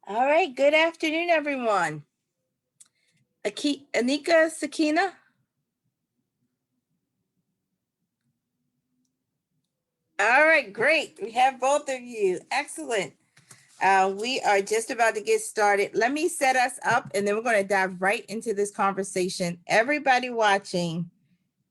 All right, good afternoon, everyone. Aneka, Sakinah. All right, great. We have both of you. Excellent. We are just about to get started. Let me set us up and then we're going to dive right into this conversation. Everybody watching,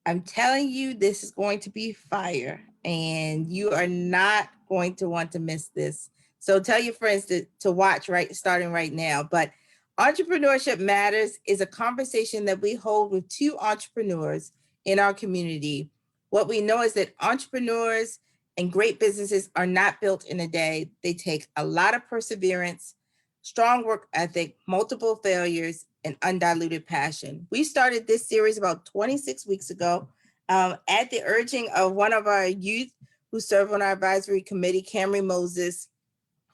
I'm telling you, this is going to be fire and you are not going to want to miss this. So tell your friends to watch starting right now. But Entrepreneurship Matters is a conversation that we hold with two entrepreneurs in our community. What we know is that entrepreneurs and great businesses are not built in a day. They take a lot of perseverance, strong work ethic, multiple failures, and undiluted passion. We started this series about 26 weeks ago at the urging of one of our youth who serve on our advisory committee, Camry Moses,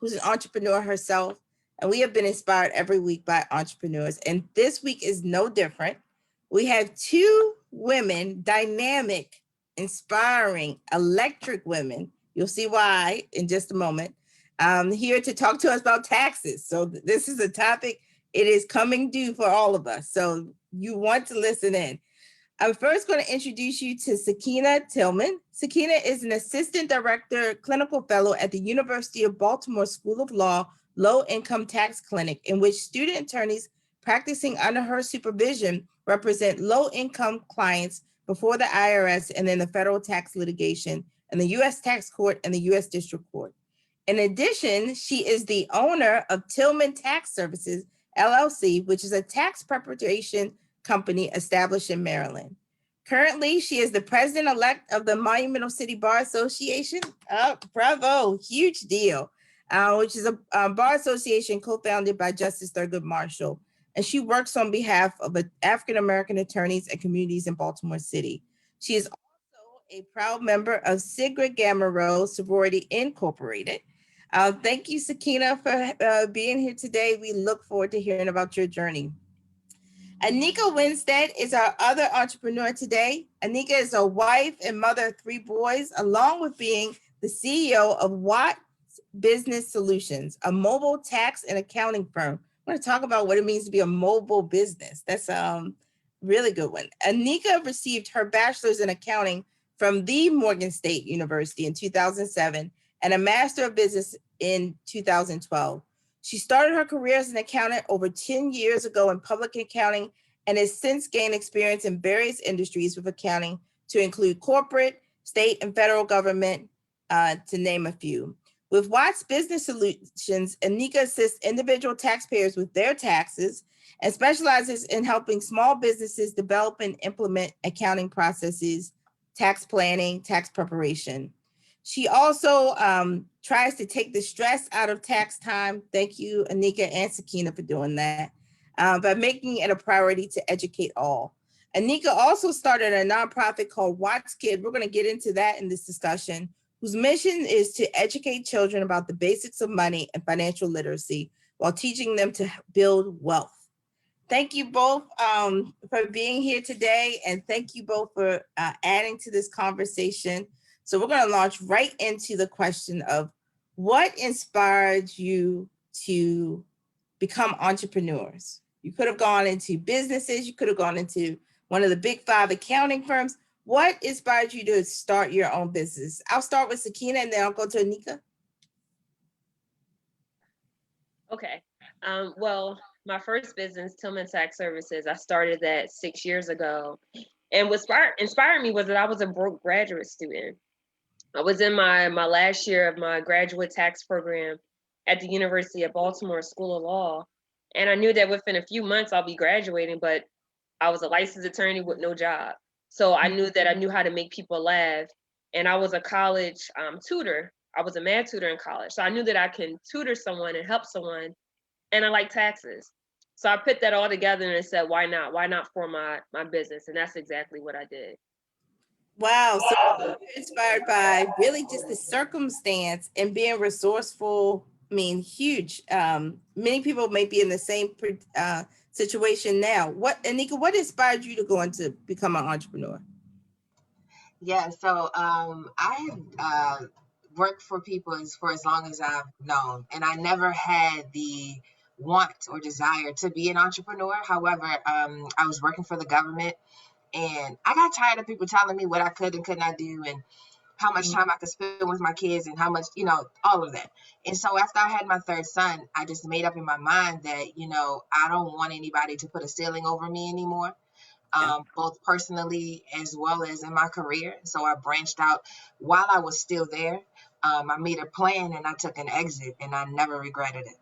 who's an entrepreneur herself. And we have been inspired every week by entrepreneurs. And this week is no different. We have two women, dynamic, inspiring, electric women. You'll see why in just a moment. Here to talk to us about taxes. So this is a topic, it is coming due for all of us. So you want to listen in. I'm first going to introduce you to Sakinah Tillman. Sakinah is an assistant director, clinical fellow at the University of Baltimore School of Law Low Income Tax Clinic, in which student attorneys practicing under her supervision represent low income clients before the IRS and then the federal tax litigation and the U.S. Tax Court and the U.S. District Court. In addition, she is the owner of Tillman Tax Services, LLC, which is a tax preparation company established in Maryland. Currently, she is the president-elect of the Monumental City Bar Association. Oh, bravo, huge deal, which is a bar association co-founded by Justice Thurgood Marshall. And she works on behalf of African-American attorneys and communities in Baltimore City. She is also a proud member of Sigma Gamma Rho Sorority Incorporated. Thank you, Sakinah, for being here today. We look forward to hearing about your journey. Aneka Winstead is our other entrepreneur today. Aneka is a wife and mother of three boys, along with being the CEO of Watt Business Solutions, a mobile tax and accounting firm. I want to talk about what it means to be a mobile business. That's a really good one. Aneka received her bachelor's in accounting from the Morgan State University in 2007 and a master of business in 2012. She started her career as an accountant over 10 years ago in public accounting and has since gained experience in various industries with accounting to include corporate, state, and federal government, to name a few. With Watts Business Solutions, Aneka assists individual taxpayers with their taxes and specializes in helping small businesses develop and implement accounting processes, tax planning, tax preparation. She also tries to take the stress out of tax time. Thank you, Aneka and Sakinah, for doing that, by making it a priority to educate all. Aneka also started a nonprofit called Watts Kid. We're going to get into that in this discussion, whose mission is to educate children about the basics of money and financial literacy while teaching them to build wealth. Thank you both for being here today, and thank you both for adding to this conversation. So we're going to launch right into the question of what inspired you to become entrepreneurs? You could have gone into businesses, you could have gone into one of the big 5 accounting firms. What inspired you to start your own business? I'll start with Sakinah and then I'll go to Aneka. Okay. Well, my first business, Tillman Tax Services, I started that 6 years ago. And what inspired me was that I was a broke graduate student. I was in my last year of my graduate tax program at the University of Baltimore School of Law. And I knew that within a few months I'll be graduating, but I was a licensed attorney with no job. So I knew that I knew how to make people laugh. And I was a college tutor. I was a math tutor in college. So I knew that I can tutor someone and help someone. And I like taxes. So I put that all together and said, why not? Why not for my business? And that's exactly what I did. Wow. So you're inspired by really just the circumstance and being resourceful. I mean, huge. Many people may be in the same situation now. Aneka, what inspired you to go into become an entrepreneur? Yeah, so I worked for people for as long as I've known, and I never had the want or desire to be an entrepreneur. However, I was working for the government, and I got tired of people telling me what I could and could not do, and how much time I could spend with my kids, and how much, all of that. And so after I had my third son, I just made up in my mind that, I don't want anybody to put a ceiling over me anymore, Yeah. both personally as well as in my career. So I branched out while I was still there. I made a plan and I took an exit, and I never regretted it.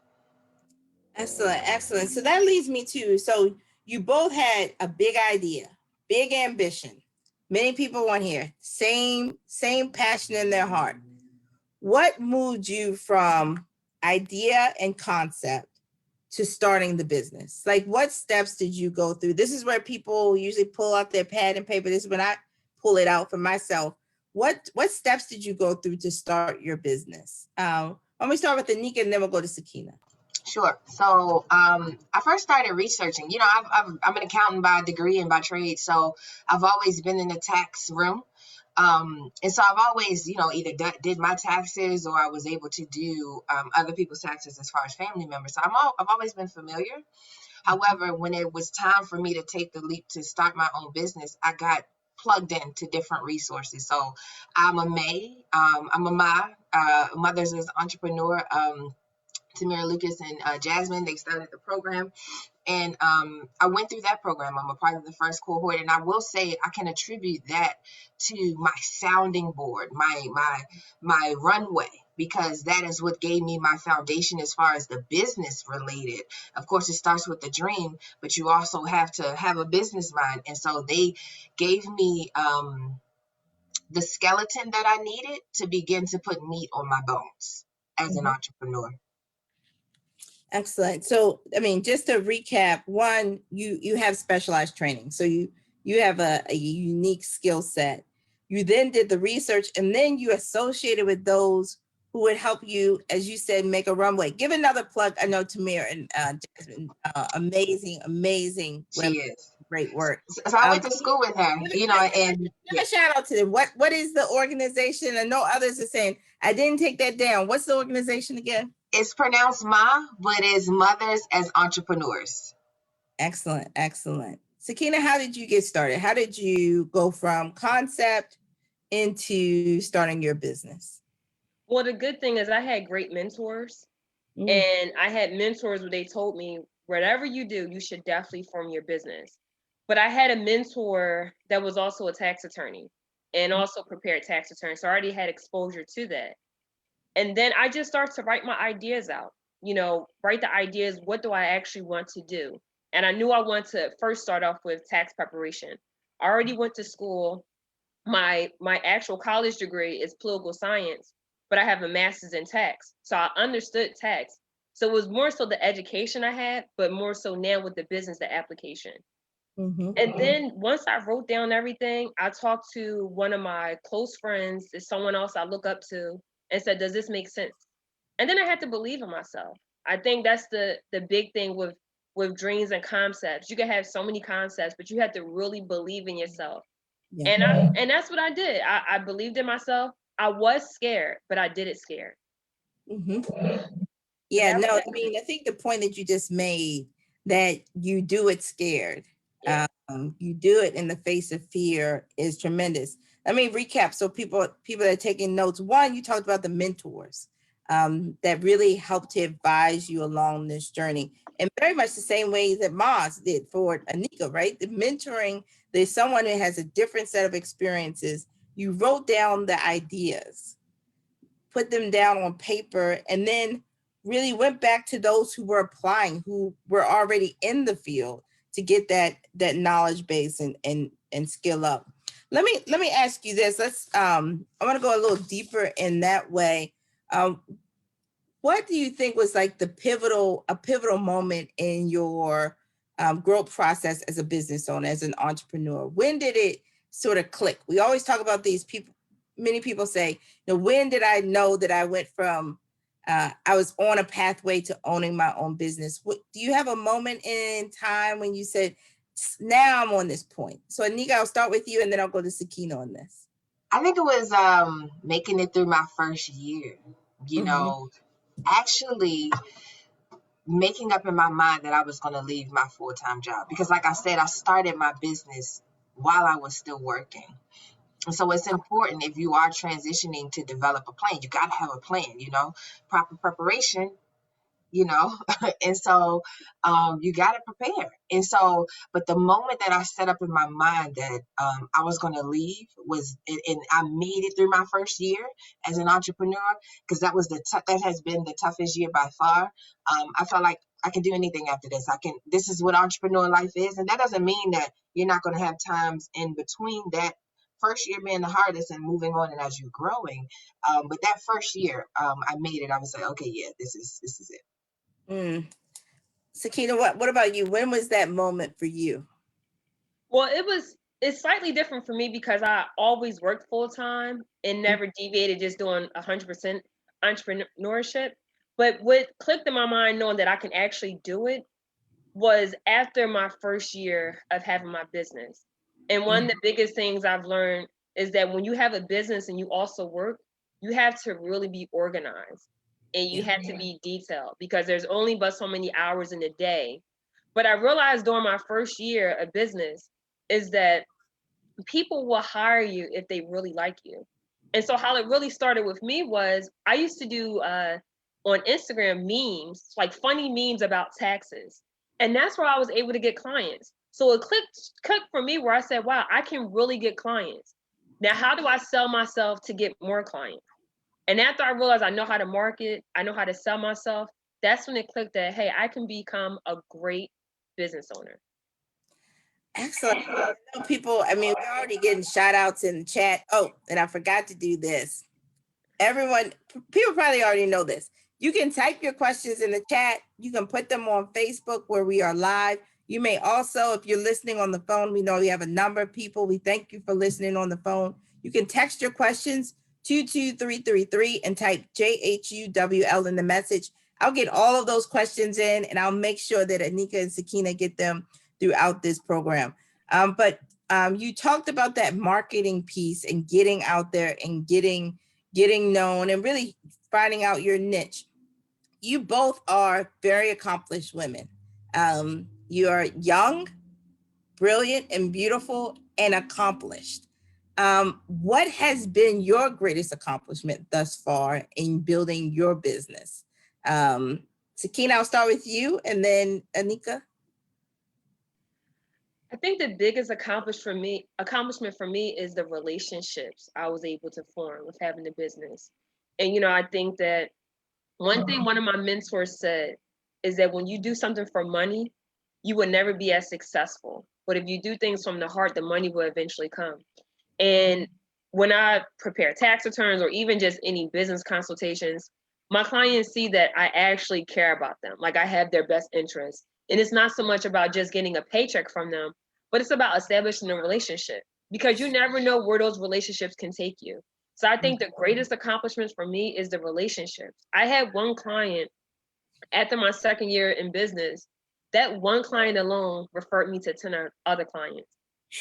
Excellent, excellent. So that leads me to, so you both had a big idea, big ambition. Many people want here, same passion in their heart. What moved you from idea and concept to starting the business? Like, what steps did you go through? This is where people usually pull out their pad and paper. This is when I pull it out for myself. What steps did you go through to start your business? Let me start with Aneka, and then we'll go to Sakinah. Sure. So I first started researching. I'm an accountant by degree and by trade, so I've always been in the tax room. And so I've always, either did my taxes, or I was able to do other people's taxes as far as family members. So I've always been familiar. However, when it was time for me to take the leap to start my own business, I got plugged into different resources. So I'm a May, I'm a Ma, Mothers as Entrepreneur. Tamara Lucas and Jasmine, they started the program, and I went through that program. I'm a part of the first cohort, and I will say I can attribute that to my sounding board, my runway, because that is what gave me my foundation as far as the business related. Of course, it starts with the dream, but you also have to have a business mind, and so they gave me the skeleton that I needed to begin to put meat on my bones as an entrepreneur. Excellent. So, I mean, just to recap, one, you have specialized training. So you have a unique skill set. You then did the research, and then you associated with those who would help you, as you said, make a runway. Give another plug. I know Tamir and Jasmine, amazing She women. is. Great work. So I went to school with her, and Give a shout out to them. What is the organization? I know others are saying, I didn't take that down. What's the organization again? It's pronounced Ma, but it's Mothers as Entrepreneurs. Excellent, excellent. Sakinah, how did you get started? How did you go from concept into starting your business? Well, the good thing is I had great mentors, and I had mentors where they told me, whatever you do, you should definitely form your business. But I had a mentor that was also a tax attorney and also prepared tax returns. So I already had exposure to that. And then I just started to write my ideas out, write the ideas. What do I actually want to do? And I knew I wanted to first start off with tax preparation. I already went to school. My actual college degree is political science, but I have a master's in tax. So I understood tax. So it was more so the education I had, but more so now with the business, the application. And then once I wrote down everything, I talked to one of my close friends, is someone else I look up to, and said, does this make sense? And then I had to believe in myself. I think that's the big thing with dreams and concepts. You can have so many concepts, but you have to really believe in yourself. Yeah. And that's what I did. I believed in myself. I was scared, but I did it scared. Yeah, no, I mean, I think the point that you just made, that you do it scared. Yeah. You do it in the face of fear, is tremendous. Let me recap. So people that are taking notes. One, you talked about the mentors that really helped to advise you along this journey, and very much the same way that Maz did for Aneka, right? The mentoring, there's someone who has a different set of experiences. You wrote down the ideas, put them down on paper, and then really went back to those who were applying, who were already in the field, to get that knowledge base and skill up. Let me ask you this. I want to go a little deeper in that way. What do you think was like a pivotal moment in your growth process as a business owner, as an entrepreneur? When did it sort of click? We always talk about these people. Many people say, when did I know that I went from I was on a pathway to owning my own business? Do you have a moment in time when you said, now I'm on this point? So Aneka, I'll start with you, and then I'll go to Sakinah on this. I think it was making it through my first year. You Mhm. know, actually making up in my mind that I was going to leave my full-time job because, like I said, I started my business while I was still working. And so it's important if you are transitioning to develop a plan. You got to have a plan, proper preparation, and so you got to prepare. And so, but the moment that I set up in my mind that I was going to leave and I made it through my first year as an entrepreneur, because that has been the toughest year by far. I felt like I can do anything after this. This is what entrepreneur life is. And that doesn't mean that you're not going to have times in between that first year being the hardest and moving on and as you're growing. But that first year, I made it. I was like, okay, yeah, this is it. Mm. Sakinah, what about you? When was that moment for you? Well, it's slightly different for me because I always worked full time and never deviated just doing 100% entrepreneurship. But what clicked in my mind knowing that I can actually do it was after my first year of having my business. And one of the biggest things I've learned is that when you have a business and you also work, you have to really be organized and you Yeah. have to be detailed because there's only but so many hours in a day. But I realized during my first year of business is that people will hire you if they really like you. And so how it really started with me was I used to do on Instagram memes, like funny memes about taxes. And that's where I was able to get clients. So it clicked for me where I said, wow, I can really get clients. Now, how do I sell myself to get more clients? And after I realized I know how to market, I know how to sell myself, that's when it clicked that, hey, I can become a great business owner. Excellent. I know people, I mean, we're already getting shout outs in the chat. Oh, and I forgot to do this. Everyone, people probably already know this. You can type your questions in the chat. You can put them on Facebook where we are live. You may also, if you're listening on the phone, we know we have a number of people. We thank you for listening on the phone. You can text your questions 22333 and type JHUWL in the message. I'll get all of those questions in and I'll make sure that Aneka and Sakinah get them throughout this program. But you talked about that marketing piece and getting out there and getting known and really finding out your niche. You both are very accomplished women. You are young, brilliant, and beautiful and accomplished. What has been your greatest accomplishment thus far in building your business? Sakinah, I'll start with you and then Aneka. I think the biggest accomplishment for me is the relationships I was able to form with having the business. And I think that one thing one of my mentors said is that when you do something for money, you will never be as successful. But if you do things from the heart, the money will eventually come. And when I prepare tax returns or even just any business consultations, my clients see that I actually care about them, like I have their best interest. And it's not so much about just getting a paycheck from them, but it's about establishing a relationship because you never know where those relationships can take you. So I think the greatest accomplishments for me is the relationships. I had one client after my second year in business. That one client alone referred me to 10 other clients.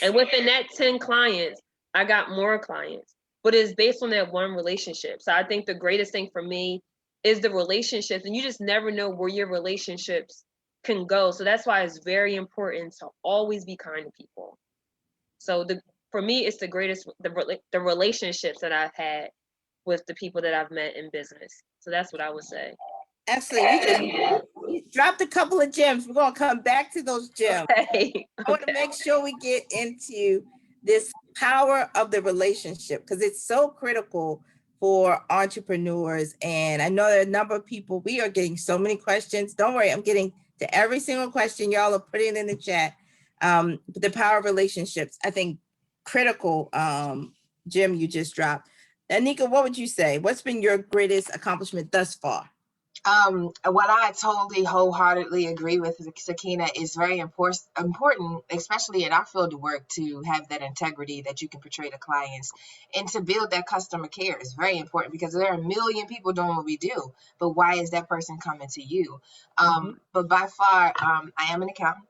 And within that 10 clients, I got more clients, but it's based on that one relationship. So I think the greatest thing for me is the relationships, and you just never know where your relationships can go. So that's why it's very important to always be kind to people. So for me, it's the relationships that I've had with the people that I've met in business. So that's what I would say. Absolutely. You dropped a couple of gems. We're going to come back to those gems. Okay. I want to make sure we get into this power of the relationship because it's so critical for entrepreneurs. And I know there are a number of people, we are getting so many questions. Don't worry, I'm getting to every single question. Y'all are putting in the chat. But the power of relationships, I think critical gem you just dropped. Aneka, what would you say? What's been your greatest accomplishment thus far? What I totally wholeheartedly agree with Sakinah is very important, especially in our field of work, to have that integrity that you can portray to clients and to build that customer care is very important because there are a million people doing what we do, but why is that person coming to you? But by far, I am an accountant.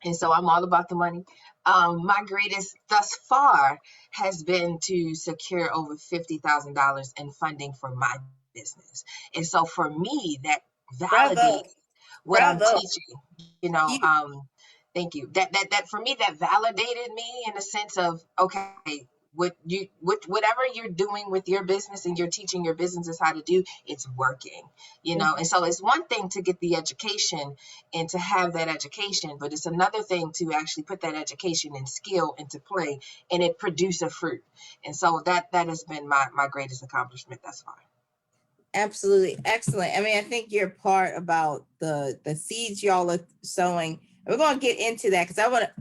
And so I'm all about the money. my greatest thus far has been to secure over $50,000 in funding for my business. And so for me, that Bravo. validates what I'm Bravo. teaching, you know. You, Thank you. That for me, that validated me in the sense of, okay, whatever you're doing with your business and you're teaching your businesses how to do, it's working, you know. And so it's one thing to get the education and to have that education, but it's another thing to actually put that education and skill into play and it produce a fruit. And so that has been my greatest accomplishment thus far. absolutely excellent. I mean, I think your part about the seeds y'all are sowing. We're going to get into that because I want to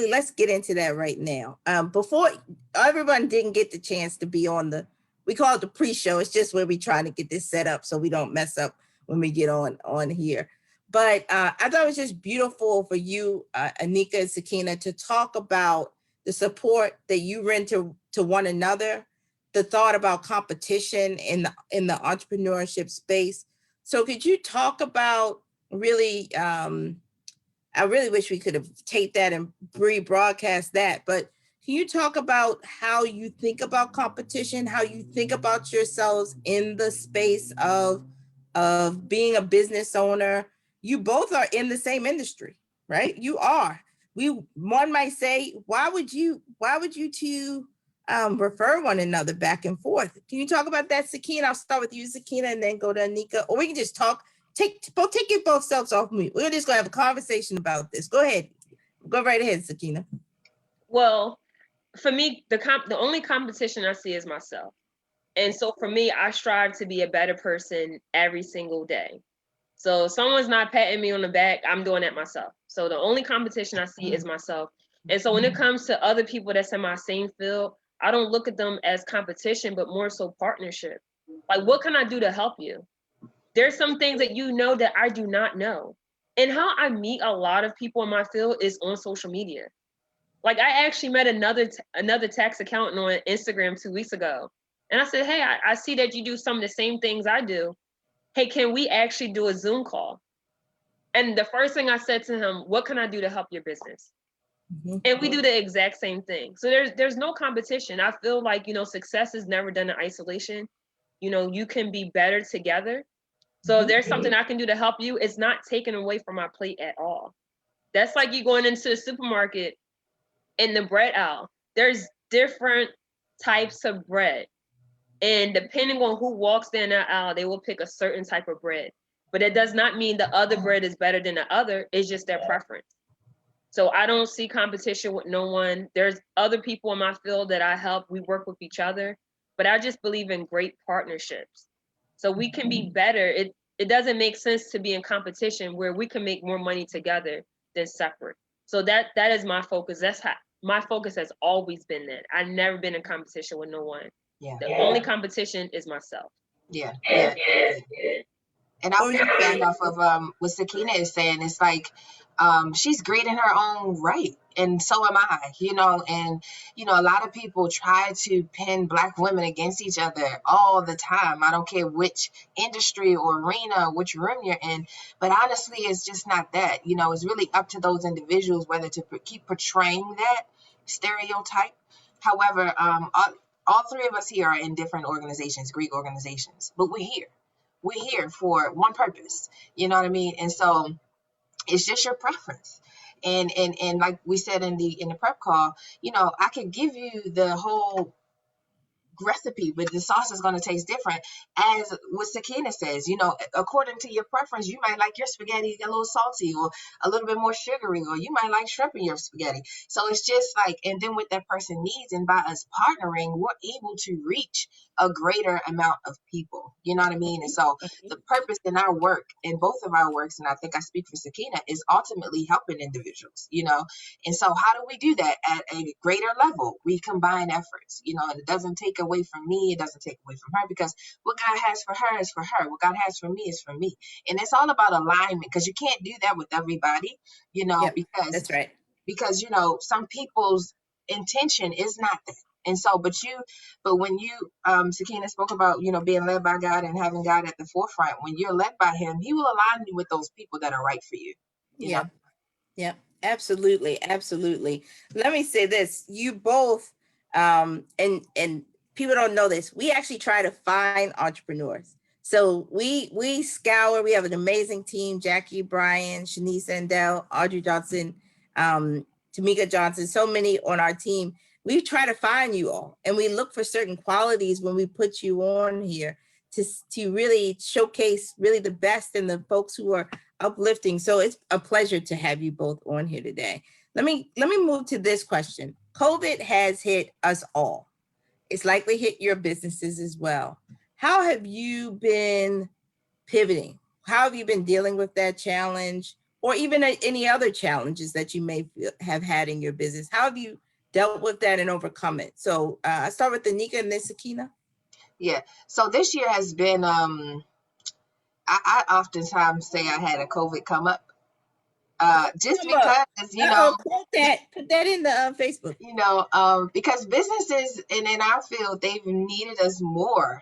let's get into that right now. Before everyone didn't get the chance to be on we call it the pre-show. It's just where we trying to get this set up so we don't mess up when we get on here. But I thought it was just beautiful for you, Aneka and Sakinah, to talk about the support that you render to one another, the thought about competition in the entrepreneurship space. So could you talk about really, I really wish we could have taped that and rebroadcast that, but can you talk about how you think about competition, how you think about yourselves in the space of being a business owner? You both are in the same industry, right? You are. One might say, why would you two refer one another back and forth? Can you talk about that, Sakinah? I'll start with you, Sakinah, and then go to Aneka, or we can just talk. Take your both selves off mute. We're just gonna have a conversation about this. Go ahead. Go right ahead, Sakinah. Well, for me, the only competition I see is myself. And so for me, I strive to be a better person every single day. So if someone's not patting me on the back, I'm doing that myself. So the only competition I see is myself. And so when it comes to other people that's in my same field, I don't look at them as competition, but more so partnership. Like, what can I do to help you? There's some things that you know that I do not know. And how I meet a lot of people in my field is on social media. Like, I actually met another tax accountant on Instagram 2 weeks ago. And I said, hey, I see that you do some of the same things I do. Hey, can we actually do a Zoom call? And the first thing I said to him, what can I do to help your business? And we do the exact same thing. So there's no competition. I feel like, success is never done in isolation. You can be better together. So if there's something I can do to help you, it's not taken away from my plate at all. That's like you going into a supermarket in the bread aisle. There's different types of bread. And depending on who walks down that aisle, they will pick a certain type of bread. But it does not mean the other bread is better than the other. It's just their preference. So I don't see competition with no one. There's other people in my field that I help. We work with each other. But I just believe in great partnerships. So we can be better. It doesn't make sense to be in competition where we can make more money together than separate. So that is my focus. That's how my focus has always been that. I've never been in competition with no one. Yeah. The only competition is myself. Yeah. And I'll piggyback off of what Sakinah is saying. It's like she's great in her own right, and so am I. And a lot of people try to pin Black women against each other all the time. I don't care which industry or arena, which room you're in, but honestly, it's just not that. It's really up to those individuals whether to keep portraying that stereotype. However, all three of us here are in different organizations, Greek organizations, but we're here. We're here for one purpose, you know what I mean? And so it's just your preference. And like we said in the prep call, I could give you the whole recipe, but the sauce is going to taste different. As what Sakinah says, according to your preference, you might like your spaghetti a little salty or a little bit more sugary, or you might like shrimp in your spaghetti. So it's just like, and then what that person needs, and by us partnering, we're able to reach a greater amount of people. You know what I mean? And so the purpose in our work, in both of our works, and I think I speak for Sakinah, is ultimately helping individuals, And so how do we do that at a greater level? We combine efforts, and it doesn't take away from me, it doesn't take away from her, because what God has for her is for her. What God has for me is for me. And it's all about alignment, because you can't do that with everybody, Yep, because that's right. Because some people's intention is not that. And so, but when you, Sakinah spoke about, being led by God and having God at the forefront, when you're led by him, he will align you with those people that are right for you. Yeah. Absolutely, absolutely. Let me say this: you both, and people don't know this. We actually try to find entrepreneurs. So we scour. We have an amazing team: Jackie, Brian, Shanice Sandell, Audrey Johnson, Tamika Johnson. So many on our team. We try to find you all, and we look for certain qualities when we put you on here to really showcase really the best in the folks who are uplifting. So it's a pleasure to have you both on here today. Let me move to this question. COVID has hit us all. It's likely hit your businesses as well. How have you been pivoting? How have you been dealing with that challenge, or even any other challenges that you may have had in your business? How have you dealt with that and overcome it? So I start with Aneka and then Sakinah. Yeah. So this year has been I oftentimes say I had a COVID come up. Just Come up. because, Quote that. Put that in the Facebook. because businesses and in our field, they've needed us more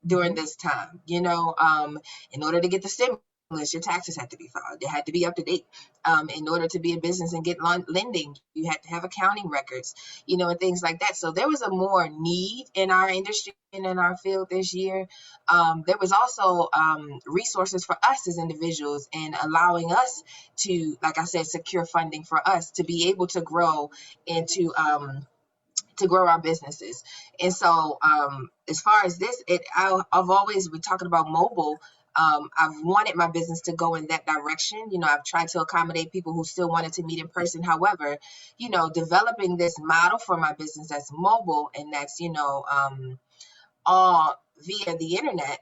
during this time. In order to get the stimulus, your taxes had to be filed. They had to be up to date. In order to be a business and get lending, you had to have accounting records, and things like that. So there was a more need in our industry and in our field this year. There was also resources for us as individuals and allowing us to, like I said, secure funding for us to be able to grow and to grow our businesses. And so as far as this, I've always been talking about mobile. I've wanted my business to go in that direction. I've tried to accommodate people who still wanted to meet in person. However, developing this model for my business that's mobile and that's, all via the internet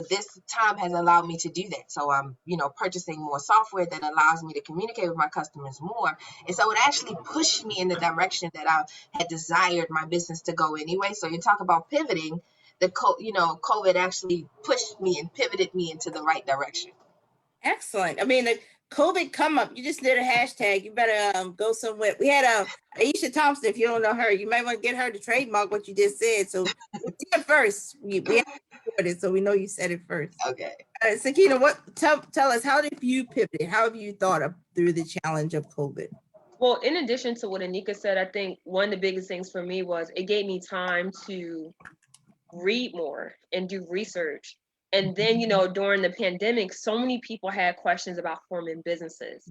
this time has allowed me to do that. So I'm, purchasing more software that allows me to communicate with my customers more. And so it actually pushed me in the direction that I had desired my business to go anyway. So you talk about pivoting, COVID actually pushed me and pivoted me into the right direction. Excellent. I mean, the COVID come up. You just did a hashtag. You better go somewhere. We had Aisha Thompson. If you don't know her, you might want to get her to trademark what you just said. So we did it first. We have to record it, so we know you said it first. Okay. Sakinah, tell us, how did you pivot? How have you thought of through the challenge of COVID? Well, in addition to what Aneka said, I think one of the biggest things for me was it gave me time to read more and do research. And then, during the pandemic, so many people had questions about forming businesses.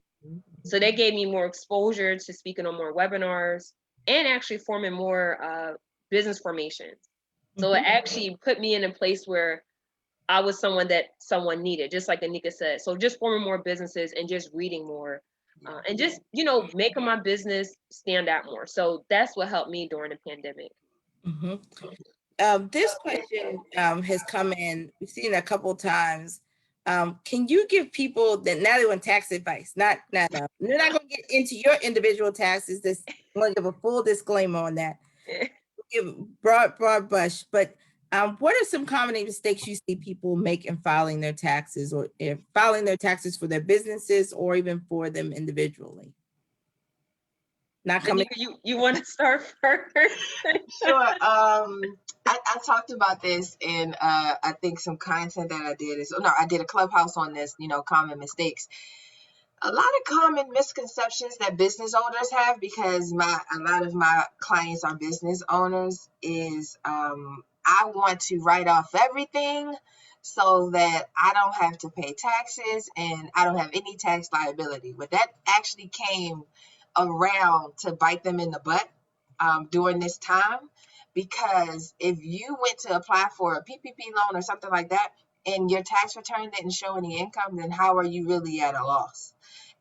So they gave me more exposure to speaking on more webinars and actually forming more business formations. So it actually put me in a place where I was someone that someone needed, just like Aneka said. So just forming more businesses and just reading more and just, making my business stand out more. So that's what helped me during the pandemic. This question has come in. We've seen it a couple of times. Can you give people that now they want tax advice? Not they're not going to get into your individual taxes. This I'm going to give a full disclaimer on that. Give broad brush, but what are some common mistakes you see people make in filing their taxes, or if filing their taxes for their businesses or even for them individually? Not coming. You want to start first? Sure. I talked about this in I think some content that I did I did a clubhouse on this, common mistakes. A lot of common misconceptions that business owners have, because a lot of my clients are business owners, is I want to write off everything so that I don't have to pay taxes and I don't have any tax liability. But that actually came around to bite them in the butt during this time, because if you went to apply for a PPP loan or something like that and your tax return didn't show any income, then how are you really at a loss?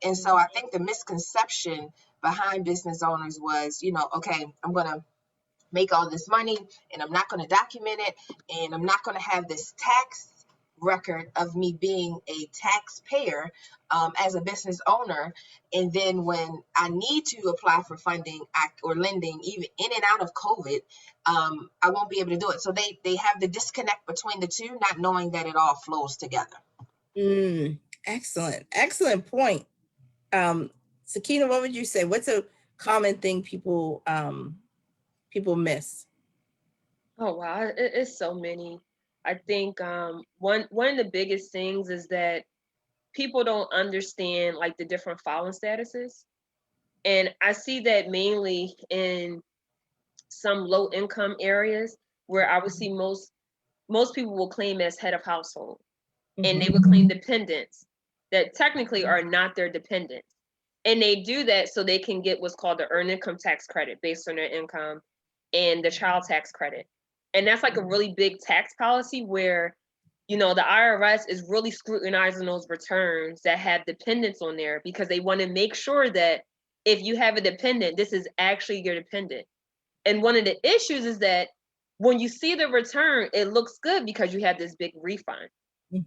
And so I think the misconception behind business owners was, okay, I'm going to make all this money and I'm not going to document it, and I'm not going to have this tax record of me being a taxpayer as a business owner. And then when I need to apply for funding or lending, even in and out of COVID, I won't be able to do it. So they have the disconnect between the two, not knowing that it all flows together. Excellent point. Sakinah, what would you say? What's a common thing people miss? Oh wow, it's so many. I think one of the biggest things is that people don't understand like the different filing statuses. And I see that mainly in some low income areas where I would see most people will claim as head of household, and they would claim dependents that technically are not their dependents. And they do that so they can get what's called the earned income tax credit based on their income and the child tax credit. And that's like a really big tax policy where, you know, the IRS is really scrutinizing those returns that have dependents on there because they want to make sure that if you have a dependent, this is actually your dependent. And one of the issues is that when you see the return, it looks good because you have this big refund.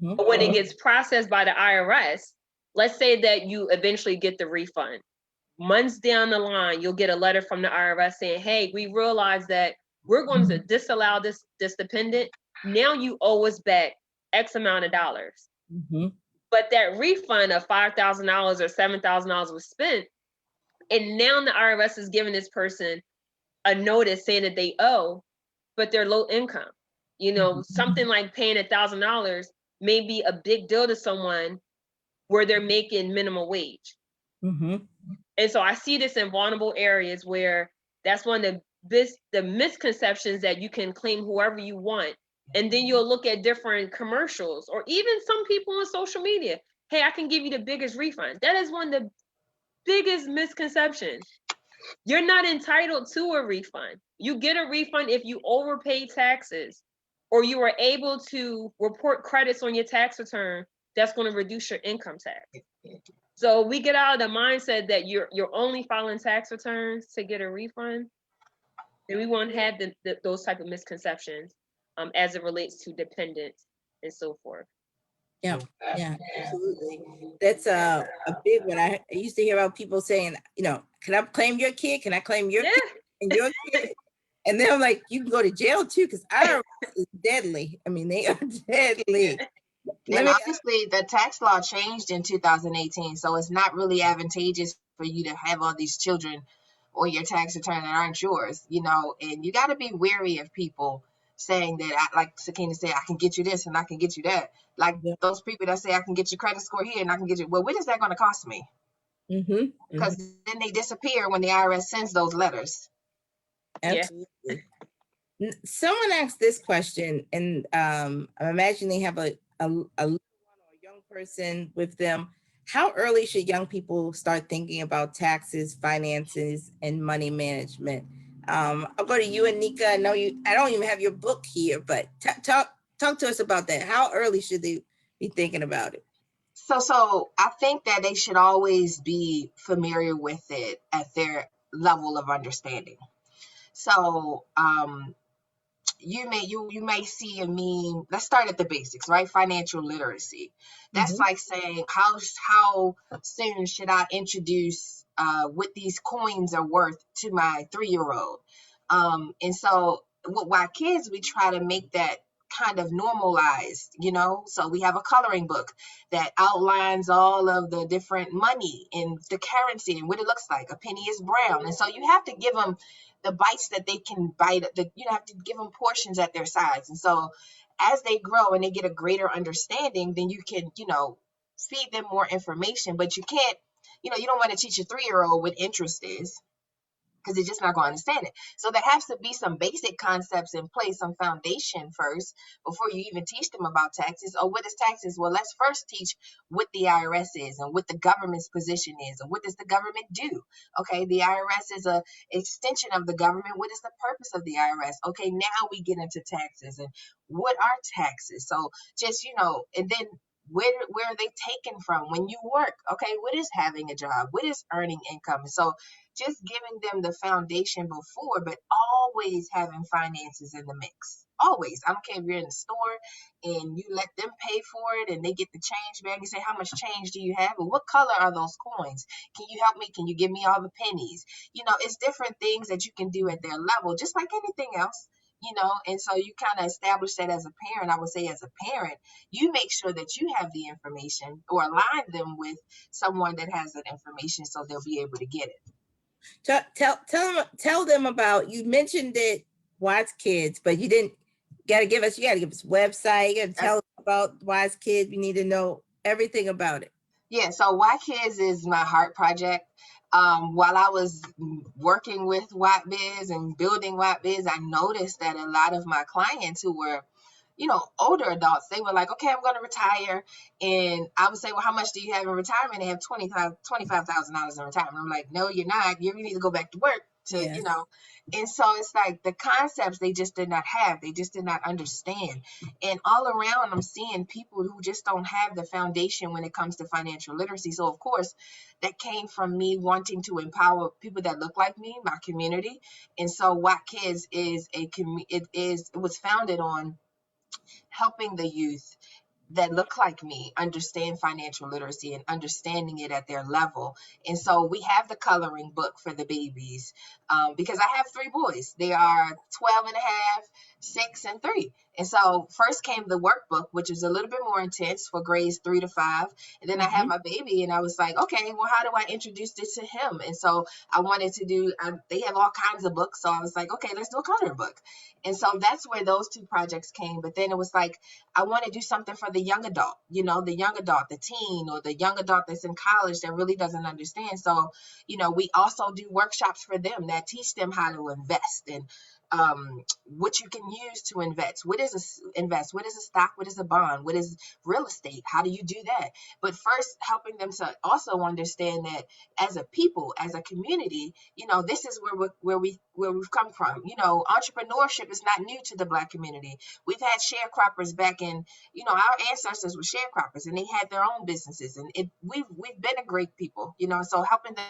But when it gets processed by the IRS, let's say that you eventually get the refund. Months down the line, you'll get a letter from the IRS saying, hey, we realize that we're going to disallow this dependent. Now you owe us back X amount of dollars. But that refund of $5,000 or $7,000 was spent. And now the IRS is giving this person a notice saying that they owe, but they're low income. You know, something like paying $1,000 may be a big deal to someone where they're making minimum wage. And so I see this in vulnerable areas where that's one of the misconceptions that you can claim whoever you want. And then you'll look at different commercials or even some people on social media. Hey, I can give you the biggest refund. That is one of the biggest misconceptions. You're not entitled to a refund. You get a refund if you overpay taxes or you are able to report credits on your tax return that's going to reduce your income tax. So we get out of the mindset that you're only filing tax returns to get a refund. Then we won't have those type of misconceptions as it relates to dependents and so forth. Yeah, absolutely. That's a big one. I used to hear about people saying, you know, can I claim your kid? Can I claim your kid and your kid? And then I'm like, you can go to jail too, because IRS is deadly. I mean, they are deadly. And obviously, the tax law changed in 2018, so it's not really advantageous for you to have all these children on your tax return that aren't yours, you know. And you got to be wary of people saying that, like Sakinah said, I can get you this and I can get you that. Like those people that say I can get your credit score here and I can get you. Well, what is that going to cost me? Because then they disappear when the IRS sends those letters. Absolutely. Someone asked this question, and I imagine they have a little one or a young person with them. How early should young people start thinking about taxes, finances, and money management? I'll go to you, Aneka. I know I don't even have your book here, but talk to us about that. How early should they be thinking about it? So I think that they should always be familiar with it at their level of understanding. So you may see a meme. Let's start at the basics, right? Financial literacy. That's like saying how soon should I introduce what these coins are worth to my 3-year-old? And so why kids, we try to make that kind of normalized, you know. So we have a coloring book that outlines all of the different money and the currency and what it looks like. A penny is brown, and so you have to give them the bites that they can bite. You have to give them portions at their size. And so as they grow and they get a greater understanding, then you can, you know, feed them more information. But you can't, you know, you don't want to teach a 3-year-old what interest is, because they're just not going to understand it. So there has to be some basic concepts in place, some foundation first, before you even teach them about taxes. Or what is taxes? Well, let's first teach what the IRS is and what the government's position is, and what does the government do? Okay, the IRS is an extension of the government. What is the purpose of the IRS? Okay, now we get into taxes and what are taxes? So just, you know, and then where are they taken from when you work? Okay, what is having a job? What is earning income? So just giving them the foundation before, but always having finances in the mix. Always. I don't care if you're in the store and you let them pay for it and they get the change bag. You say, how much change do you have? And what color are those coins? Can you help me? Can you give me all the pennies? You know, it's different things that you can do at their level, just like anything else. You know, and so you kind of establish that as a parent. I would say as a parent, you make sure that you have the information or align them with someone that has that information so they'll be able to get it. Tell them about, you mentioned it, Wise Kids, but you gotta give us website. You gotta tell us about Wise Kids. We need to know everything about it. Yeah, so Why Kids is my heart project. While I was working with White Biz and building White Biz, I noticed that a lot of my clients who were, older adults, they were like, okay, I'm going to retire. And I would say, well, how much do you have in retirement? They have $25,000 in retirement. I'm like, no, you're not. You need to go back to work Yes. And so it's like the concepts they just did not have. They just did not understand. And all around, I'm seeing people who just don't have the foundation when it comes to financial literacy. So, of course, that came from me wanting to empower people that look like me, my community. And so, What Kids is it was founded on helping the youth that look like me understand financial literacy and understanding it at their level. And so we have the coloring book for the babies because I have three boys. They are 12 and a half, 6, and 3. And so first came the workbook, which is a little bit more intense for grades 3 to 5. And then I had my baby and I was like, okay, well, how do I introduce this to him? And so I wanted to they have all kinds of books. So I was like, okay, let's do a coloring book. And so that's where those two projects came. But then it was like, I want to do something for the young adult, the young adult, the teen, or the young adult that's in college that really doesn't understand. So, we also do workshops for them that teach them how to invest and what you can use to invest. What is invest? What is a stock? What is a bond? What is real estate? How do you do that? But first, helping them to also understand that as a people, as a community, this is where we've come from. Entrepreneurship is not new to the Black community. We've had sharecroppers back in, our ancestors were sharecroppers and they had their own businesses, and we've been a great people, so helping them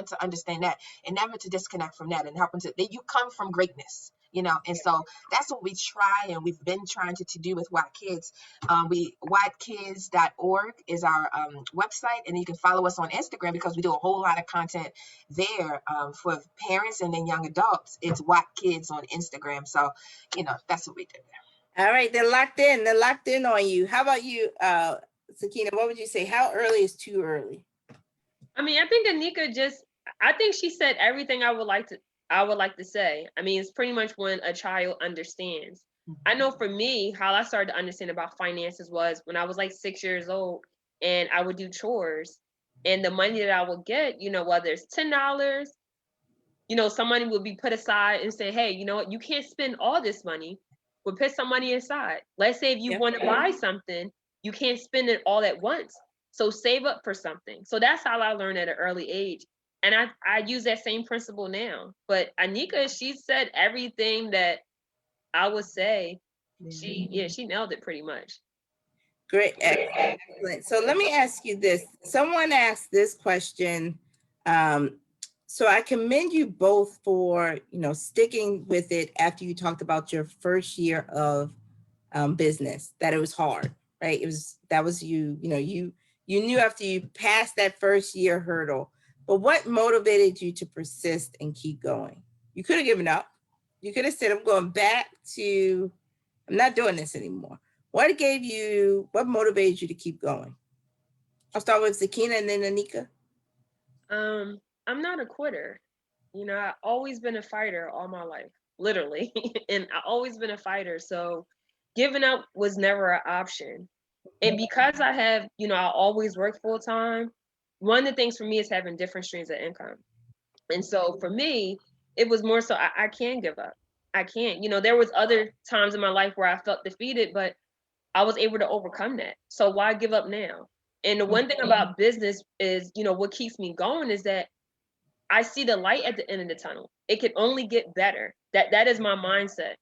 to understand that and never to disconnect from that and helping that you come from greatness, and so that's what we try and we've been trying to do with White Kids. Whitekids.org is our website, and you can follow us on Instagram because we do a whole lot of content there for parents and then young adults. It's White Kids on Instagram, so that's what we do. All right, they're locked in. They're locked in on you. How about you, Sakinah? What would you say? How early is too early? I mean, I think I think she said everything I would like to say. I mean, it's pretty much when a child understands. I know for me, how I started to understand about finances was when I was like 6 years old and I would do chores, and the money that I would get, whether it's $10, some money would be put aside and say, hey, you know what, you can't spend all this money, but put some money aside. Let's say if you want to buy something, you can't spend it all at once. So save up for something. So that's how I learned at an early age. And I use that same principle now. But Aneka, she said everything that I would say. She nailed it pretty much. Great, excellent. So let me ask you this. Someone asked this question. So I commend you both for, sticking with it after you talked about your first year of business, that it was hard, right? You knew after you passed that first year hurdle, but what motivated you to persist and keep going? You could have given up. You could have said, I'm not doing this anymore. What motivated you to keep going? I'll start with Sakinah and then Aneka. I'm not a quitter. I've always been a fighter all my life, literally. And I've always been a fighter. So giving up was never an option. And because I have, I always work full time, one of the things for me is having different streams of income. And so for me, it was more so I can't give up. I can't. There was other times in my life where I felt defeated, but I was able to overcome that. So why give up now? And the one thing about business is, what keeps me going is that I see the light at the end of the tunnel. It can only get better. That is my mindset.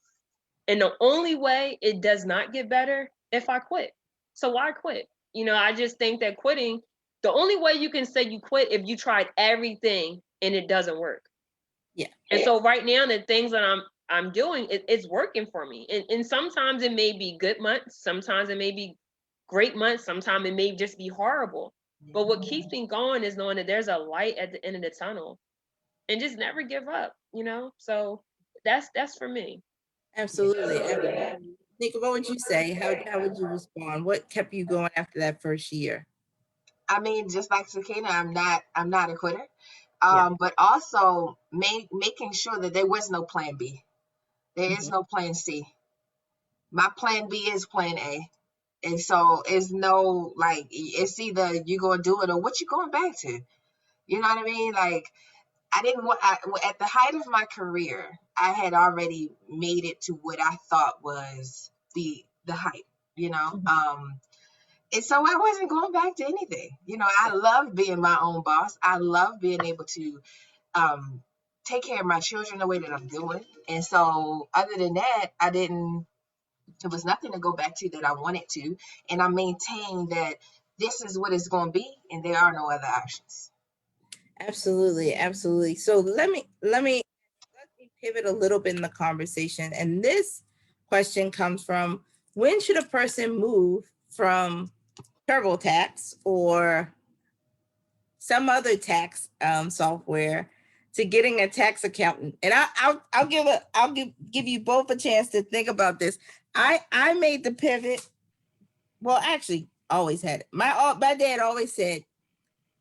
And the only way it does not get better if I quit. So why quit? I just think that quitting, the only way you can say you quit if you tried everything and it doesn't work. Yeah. And so right now, the things that I'm doing, it's working for me. And sometimes it may be good months, sometimes it may be great months, sometimes it may just be horrible. But what keeps me going is knowing that there's a light at the end of the tunnel, and just never give up. So that's for me. Absolutely. Aneka, what would you say? How would you respond? What kept you going after that first year? I mean, just like Sakinah, I'm not a quitter. But also making sure that there was no plan B. There is no plan C. My plan B is plan A. And so it's no, like, it's either you gonna do it or what you going back to. You know what I mean? Like, I didn't want, at the height of my career, I had already made it to what I thought was the height, you know? And so I wasn't going back to anything. You know, I love being my own boss. I love being able to take care of my children the way that I'm doing. And so other than that, there was nothing to go back to that I wanted to. And I maintained that this is what it's going to be, and there are no other options. Absolutely, absolutely. So let me pivot a little bit in the conversation. And this question comes from, when should a person move from TurboTax or some other tax software to getting a tax accountant? And I'll give you both a chance to think about this. I made the pivot. Well, actually, always had it. My dad always said,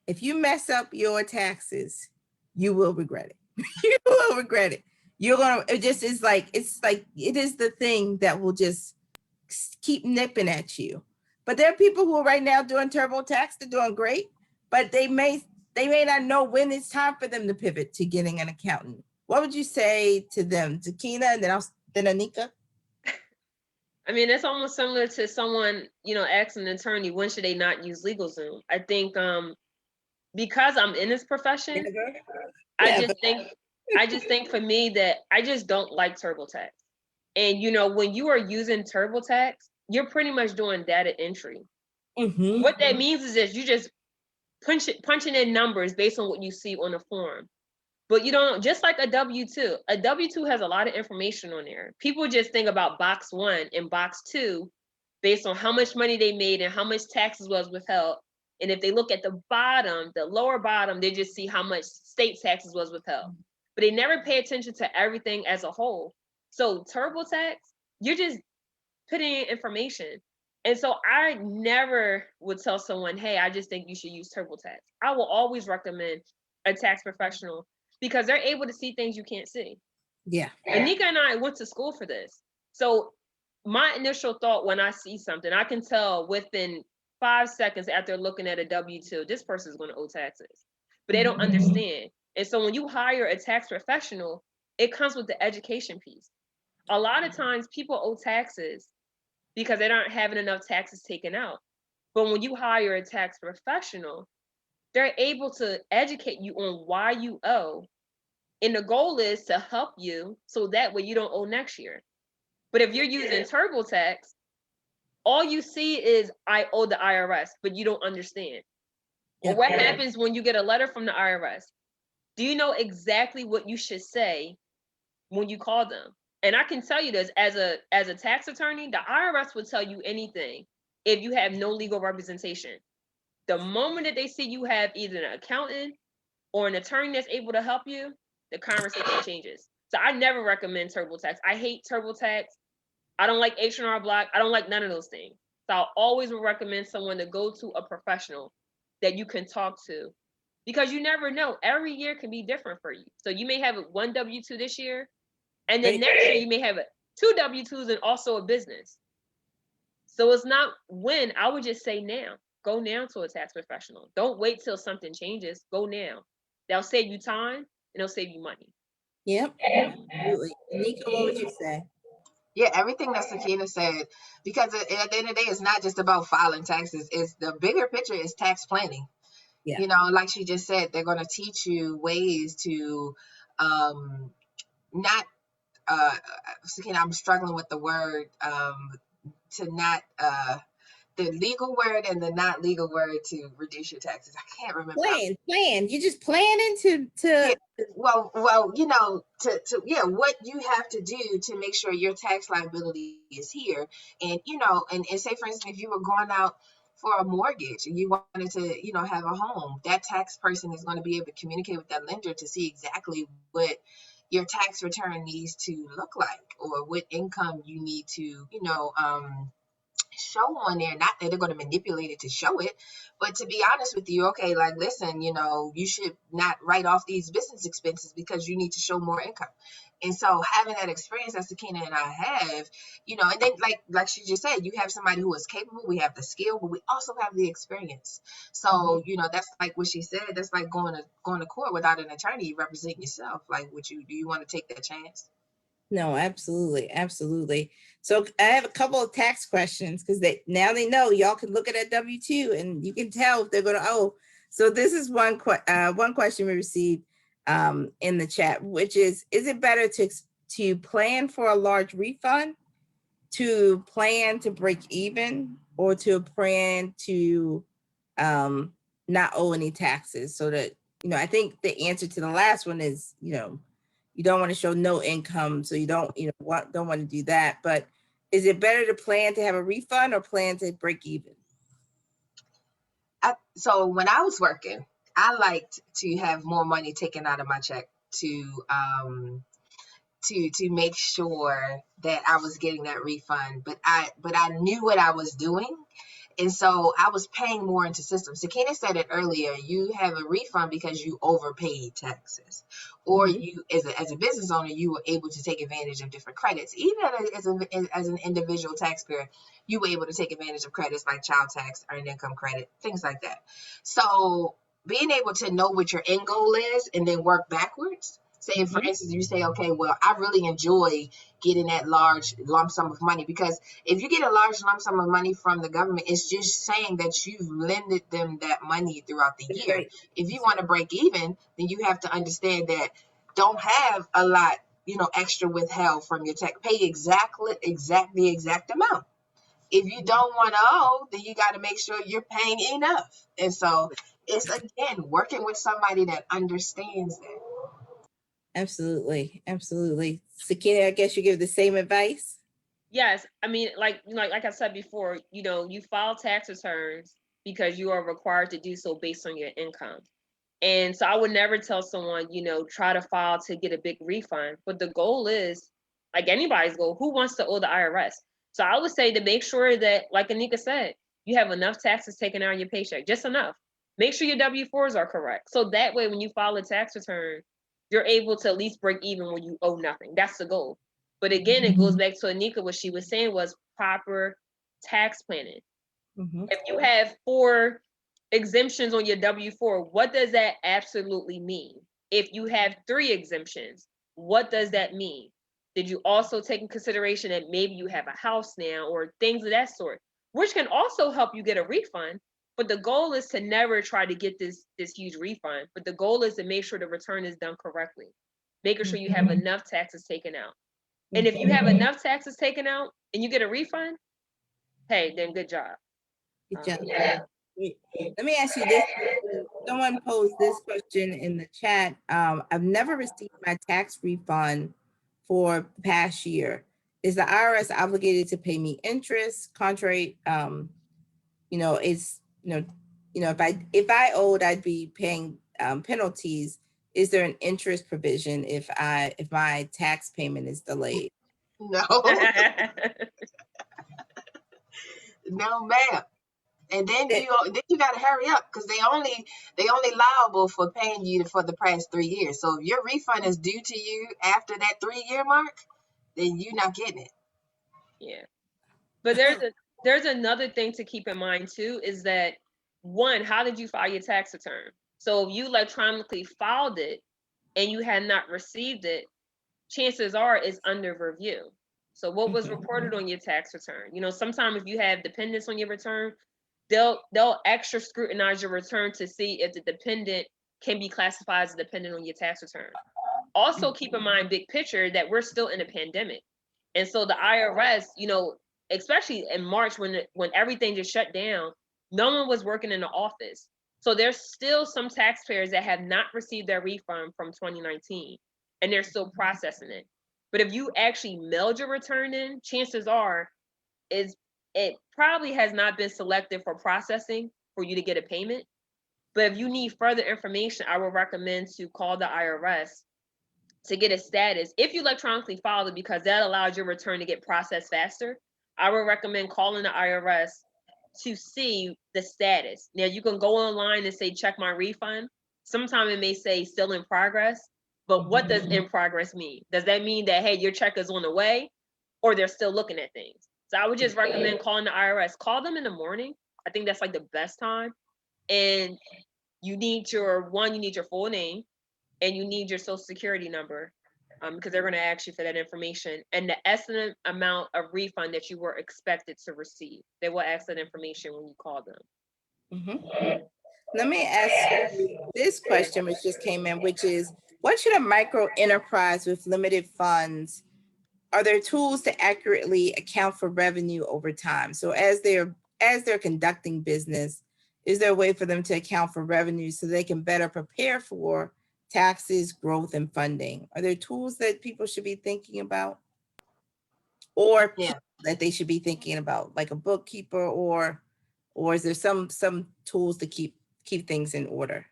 if you mess up your taxes, you will regret it. You will regret it. You're gonna. It just is like, it's like, it is the thing that will just keep nipping at you. But there are people who are right now doing TurboTax. They're doing great, but they may not know when it's time for them to pivot to getting an accountant. What would you say to them, Sakinah, and then Aneka? I mean, it's almost similar to someone, asking an attorney, when should they not use LegalZoom? I think because I'm in this profession, Never. I just think for me that I just don't like TurboTax. And when you are using TurboTax, you're pretty much doing data entry. Mm-hmm. What that means is that you just punching in numbers based on what you see on the form. But you don't, just like a W-2. A W-2 has a lot of information on there. People just think about box 1 and box 2 based on how much money they made and how much taxes was withheld. And if they look at the bottom, the lower bottom, they just see how much state taxes was withheld. But they never pay attention to everything as a whole. So TurboTax, you're just putting in information. And so I never would tell someone, hey, I just think you should use TurboTax. I will always recommend a tax professional because they're able to see things you can't see. Yeah. Aneka and I went to school for this. So my initial thought when I see something, I can tell within 5 seconds after looking at a W-2, this person is going to owe taxes, but they don't understand. And so when you hire a tax professional, it comes with the education piece. A lot of times people owe taxes because they aren't having enough taxes taken out. But when you hire a tax professional, they're able to educate you on why you owe. And the goal is to help you so that way you don't owe next year. But if you're using TurboTax, all you see is I owe the IRS, but you don't understand. Yeah. Or what happens when you get a letter from the IRS? Do you know exactly what you should say when you call them? And I can tell you this, as a tax attorney, the IRS will tell you anything if you have no legal representation. The moment that they see you have either an accountant or an attorney that's able to help you, the conversation changes. So I never recommend TurboTax. I hate TurboTax. I don't like H&R Block. I don't like none of those things. So I always would recommend someone to go to a professional that you can talk to, because you never know. Every year can be different for you. So you may have one W-2 this year, and then next year you may have 2 W-2s and also a business. So it's not when. I would just say now. Go now to a tax professional. Don't wait till something changes. Go now. They'll save you time and they'll save you money. Yep. Absolutely. Aneka, what would you say? Yeah, everything that Sakinah said, because at the end of the day, it's not just about filing taxes. It's the bigger picture is tax planning. Yeah. You know, like she just said, they're going to teach you ways to not, Sakinah, I'm struggling with the word, to not, the legal word and the not legal word to reduce your taxes. I can't remember. Plan. You're just planning to. Yeah, well, you know, what you have to do to make sure your tax liability is here. And, you know, and say, for instance, if you were going out for a mortgage and you wanted to, you know, have a home, that tax person is going to be able to communicate with that lender to see exactly what your tax return needs to look like, or what income you need to, you know, show on there, not that they're going to manipulate it to show it, but to be honest with you, okay, like, listen, you should not write off these business expenses because you need to show more income. And so having that experience that Sakinah and I have, and then like she just said, you have somebody who is capable, we have the skill, but we also have the experience. So, that's like what she said, that's like going to court without an attorney. You represent yourself. Like, do you want to take that chance? No, absolutely. Absolutely. So I have a couple of tax questions because now they know y'all can look at that W-2 and you can tell if they're going to owe. So this is one question we received in the chat, which is it better to plan for a large refund, to plan to break even, or to plan to not owe any taxes? So that, I think the answer to the last one is, you don't want to show no income, so you don't want to do that. But is it better to plan to have a refund or plan to break even? So when I was working, I liked to have more money taken out of my check to make sure that I was getting that refund. But I knew what I was doing. And so I was paying more into systems. Sakinah said it earlier, you have a refund because you overpaid taxes. Or you, as a business owner, you were able to take advantage of different credits. Even as an individual taxpayer, you were able to take advantage of credits like child tax, earned income credit, things like that. So being able to know what your end goal is and then work backwards. Say, for instance, you say, okay, well, I really enjoy getting that large lump sum of money, because if you get a large lump sum of money from the government, it's just saying that you've lended them that money throughout the year. Right. If you want to break even, then you have to understand that don't have a lot, extra withheld from your tax. Pay the exact amount. If you don't want to owe, then you got to make sure you're paying enough. And so it's, again, working with somebody that understands that. Absolutely. Absolutely. Sakinah, I guess you give the same advice? Yes. I mean, like I said before, you file tax returns because you are required to do so based on your income. And so I would never tell someone, try to file to get a big refund. But the goal is, like anybody's goal, who wants to owe the IRS? So I would say to make sure that, like Aneka said, you have enough taxes taken out of your paycheck, just enough. Make sure your W-4s are correct. So that way, when you file a tax return, you're able to at least break even when you owe nothing. That's the goal. But again, it goes back to Aneka, what she was saying was proper tax planning. If you have 4 exemptions on your W-4, what does that absolutely mean? If you have 3 exemptions, what does that mean? Did you also take in consideration that maybe you have a house now or things of that sort, which can also help you get a refund? But the goal is to never try to get this huge refund. But the goal is to make sure the return is done correctly, making sure you have enough taxes taken out. And if you have enough taxes taken out and you get a refund, hey, then good job. Good job. Let me ask you this. Someone posed this question in the chat. I've never received my tax refund for the past year. Is the IRS obligated to pay me interest? Contrary, if I owed, I'd be paying penalties. Is there an interest provision if my tax payment is delayed? No. No, ma'am. And then you got to hurry up, because they only liable for paying you for the past 3 years. So if your refund is due to you after that 3-year mark, then you're not getting it. Yeah. But there's another thing to keep in mind too, is that, one, how did you file your tax return? So if you electronically filed it and you had not received it, chances are it's under review. So what was reported on your tax return? Sometimes if you have dependents on your return, they'll extra scrutinize your return to see if the dependent can be classified as a dependent on your tax return. Also keep in mind, big picture, that we're still in a pandemic. And so the IRS, especially in March when everything just shut down, no one was working in the office. So there's still some taxpayers that have not received their refund from 2019, and they're still processing it. But if you actually mailed your return in, chances are it probably has not been selected for processing for you to get a payment. But if you need further information, I would recommend to call the IRS to get a status if you electronically filed it, because that allows your return to get processed faster. I would recommend calling the IRS to see the status. Now you can go online and say, check my refund. Sometimes it may say still in progress, but what does in progress mean? Does that mean that, hey, your check is on the way, or they're still looking at things? So I would just recommend calling the IRS. Call them in the morning. I think that's like the best time. And you need your full name, and you need your social security number, because they're going to ask you for that information, and the estimate amount of refund that you were expected to receive. They will ask that information when you call them. Mhm. Let me ask you this question, which just came in, which is, what should a micro enterprise with limited funds, are there tools to accurately account for revenue over time? So as they're conducting business, is there a way for them to account for revenue so they can better prepare for taxes, growth, and funding? Are there tools that people should be thinking about, or Yeah. that they should be thinking about, like a bookkeeper, or is there some tools to keep things in order?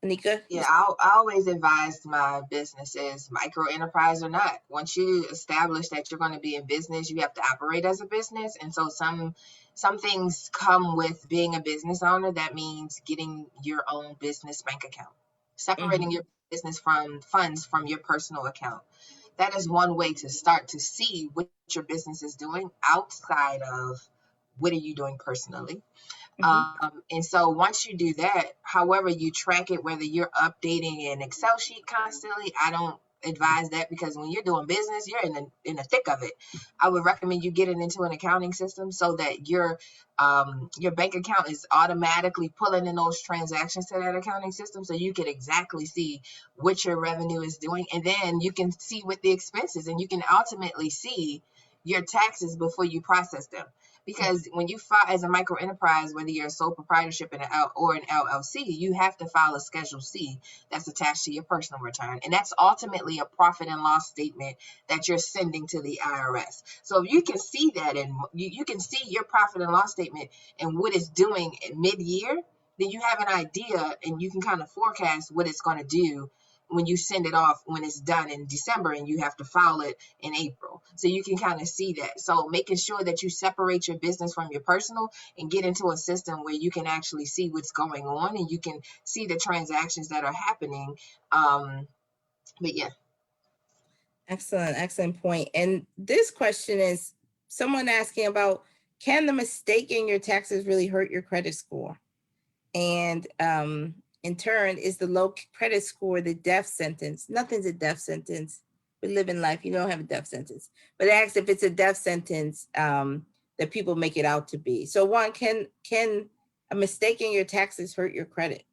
Aneka? Yeah, I always advise my businesses, micro enterprise or not. Once you establish that you're going to be in business, you have to operate as a business. And so some things come with being a business owner. That means getting your own business bank account, separating your business from funds from your personal account. That is one way to start to see what your business is doing outside of what are you doing personally. And so once you do that, however you track it, whether you're updating an Excel sheet constantly, I don't advise that, because when you're doing business, you're in the thick of it. I would recommend you get it into an accounting system so that your bank account is automatically pulling in those transactions to that accounting system, so you can exactly see what your revenue is doing, and then you can see what the expenses, and you can ultimately see your taxes before you process them. Because when you file as a micro enterprise, whether you're a sole proprietorship or an LLC, you have to file a Schedule C that's attached to your personal return. And that's ultimately a profit and loss statement that you're sending to the IRS. So if you can see that, and you can see your profit and loss statement and what it's doing mid-year, then you have an idea and you can kind of forecast what it's going to do when you send it off, when it's done in December and you have to file it in April. So you can kind of see that. So making sure that you separate your business from your personal and get into a system where you can actually see what's going on and you can see the transactions that are happening. But yeah. Excellent point. And this question is someone asking about, can the mistake in your taxes really hurt your credit score? And in turn, is the low credit score the death sentence? Nothing's a death sentence. We live in life, you don't have a death sentence. But it asks if it's a death sentence that people make it out to be. So one, can a mistake in your taxes hurt your credit?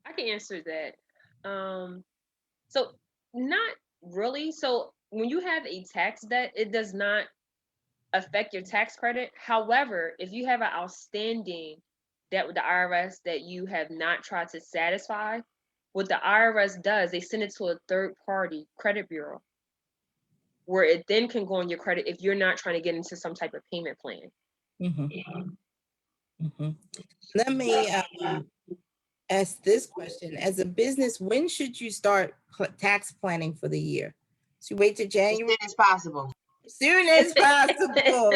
I can answer that. So not really. So when you have a tax debt, it does not affect your tax credit. However, if you have an outstanding debt with the IRS that you have not tried to satisfy, what the IRS does, they send it to a third party credit bureau, where it then can go on your credit if you're not trying to get into some type of payment plan. Let me ask this question. As a business, when should you start tax planning for the year? So you wait till January? As soon as possible. Soon as possible.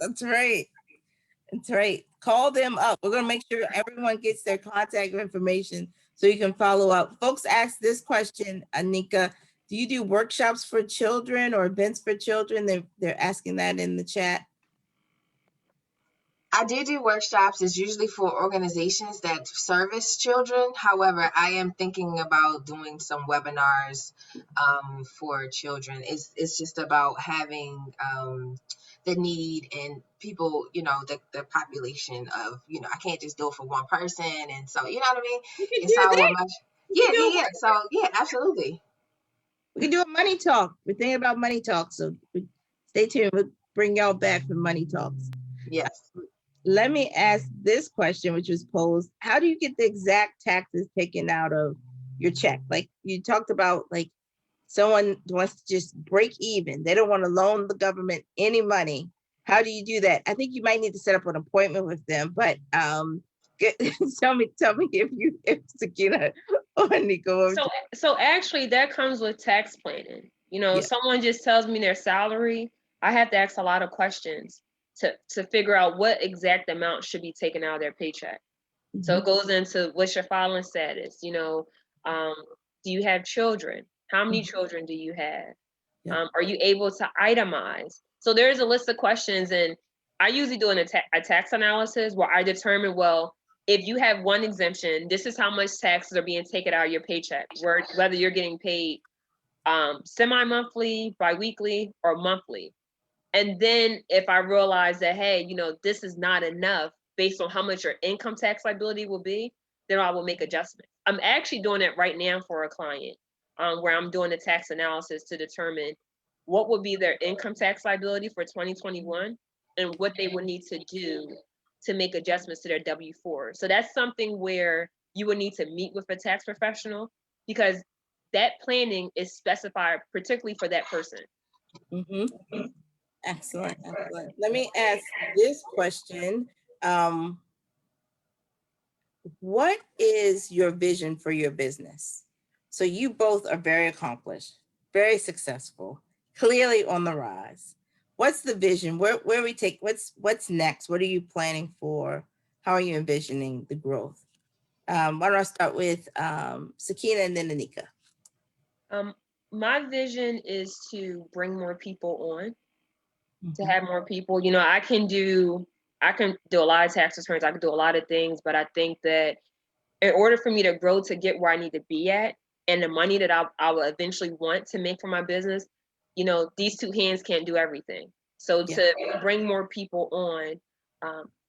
That's right. That's right. Call them up. We're going to make sure everyone gets their contact information so you can follow up. Folks ask this question, Aneka, do you do workshops for children or events for children? They're asking that in the chat. I do workshops. It's usually for organizations that service children. However, I am thinking about doing some webinars for children. It's just about having the need and people, the population of, I can't just do it for one person. And so, you know what I mean? You can And do so I that. want yeah. So yeah, absolutely. We can do a money talk. We're thinking about money talk. So stay tuned. We'll bring y'all back for money talks. Yes. Let me ask this question, which was posed. How do you get the exact taxes taken out of your check? Like you talked about, like someone wants to just break even. They don't want to loan the government any money. How do you do that? I think you might need to set up an appointment with them, but tell me if Sakinah or Nico. So actually that comes with tax planning. You know, Yeah. someone just tells me their salary, I have to ask a lot of questions to figure out what exact amount should be taken out of their paycheck. So it goes into what's your filing status, you know, do you have children? How many children do you have? Yeah. Are you able to itemize? So there's a list of questions, and I usually do a tax analysis where I determine, well, if you have one exemption, this is how much taxes are being taken out of your paycheck, whether you're getting paid semi-monthly, bi-weekly, or monthly. And then if I realize that, hey, you know, this is not enough based on how much your income tax liability will be, then I will make adjustments. I'm actually doing it right now for a client, where I'm doing a tax analysis to determine what would be their income tax liability for 2021 and what they would need to do to make adjustments to their W-4. So that's something where you would need to meet with a tax professional, because that planning is specified particularly for that person. Excellent, excellent. Let me ask this question. What is your vision for your business? So you both are very accomplished, very successful, clearly on the rise. What's the vision? Where we take, what's next? What are you planning for? How are you envisioning the growth? Why don't I start with Sakinah and then Aneka? My vision is to bring more people on, to have more people. You know, I can do a lot of tax returns, I can do a lot of things, but I think that in order for me to grow to get where I need to be at, and the money that I will eventually want to make for my business, you know, these two hands can't do everything. So Yeah. to bring more people on,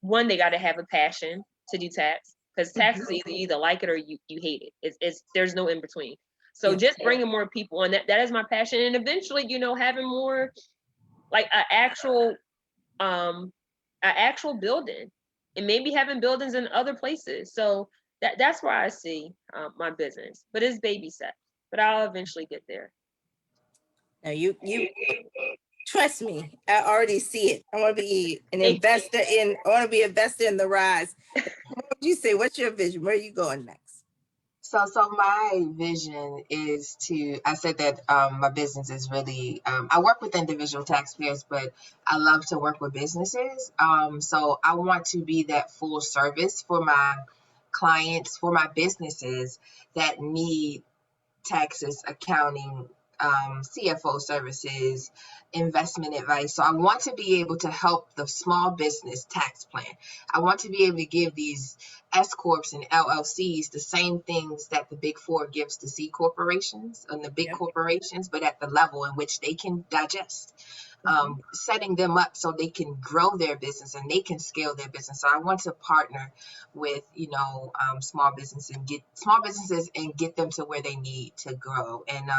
one, they got to have a passion to do tax, because tax is either like it or you hate it. It's there's no in between. So Yeah. just bringing more people on, that is my passion, and eventually, you know, having more like an actual building, and maybe having buildings in other places. So that's where I see my business, but it's baby steps, but I'll eventually get there. Now you trust me, I already see it. I want to be an investor in, I want to be an investor in the rise. What would you say? What's your vision? Where are you going next? So my vision is to, I said that my business is really, I work with individual taxpayers, but I love to work with businesses. So I want to be that full service for my clients, for my businesses that need taxes, accounting, CFO services, investment advice. So I want to be able to help the small business tax plan. I want to be able to give these S corps and LLCs the same things that the Big Four gives to C corporations and the big corporations, but at the level in which they can digest. Setting them up so they can grow their business and they can scale their business. So I want to partner with, you know, small businesses and get them to where they need to grow. And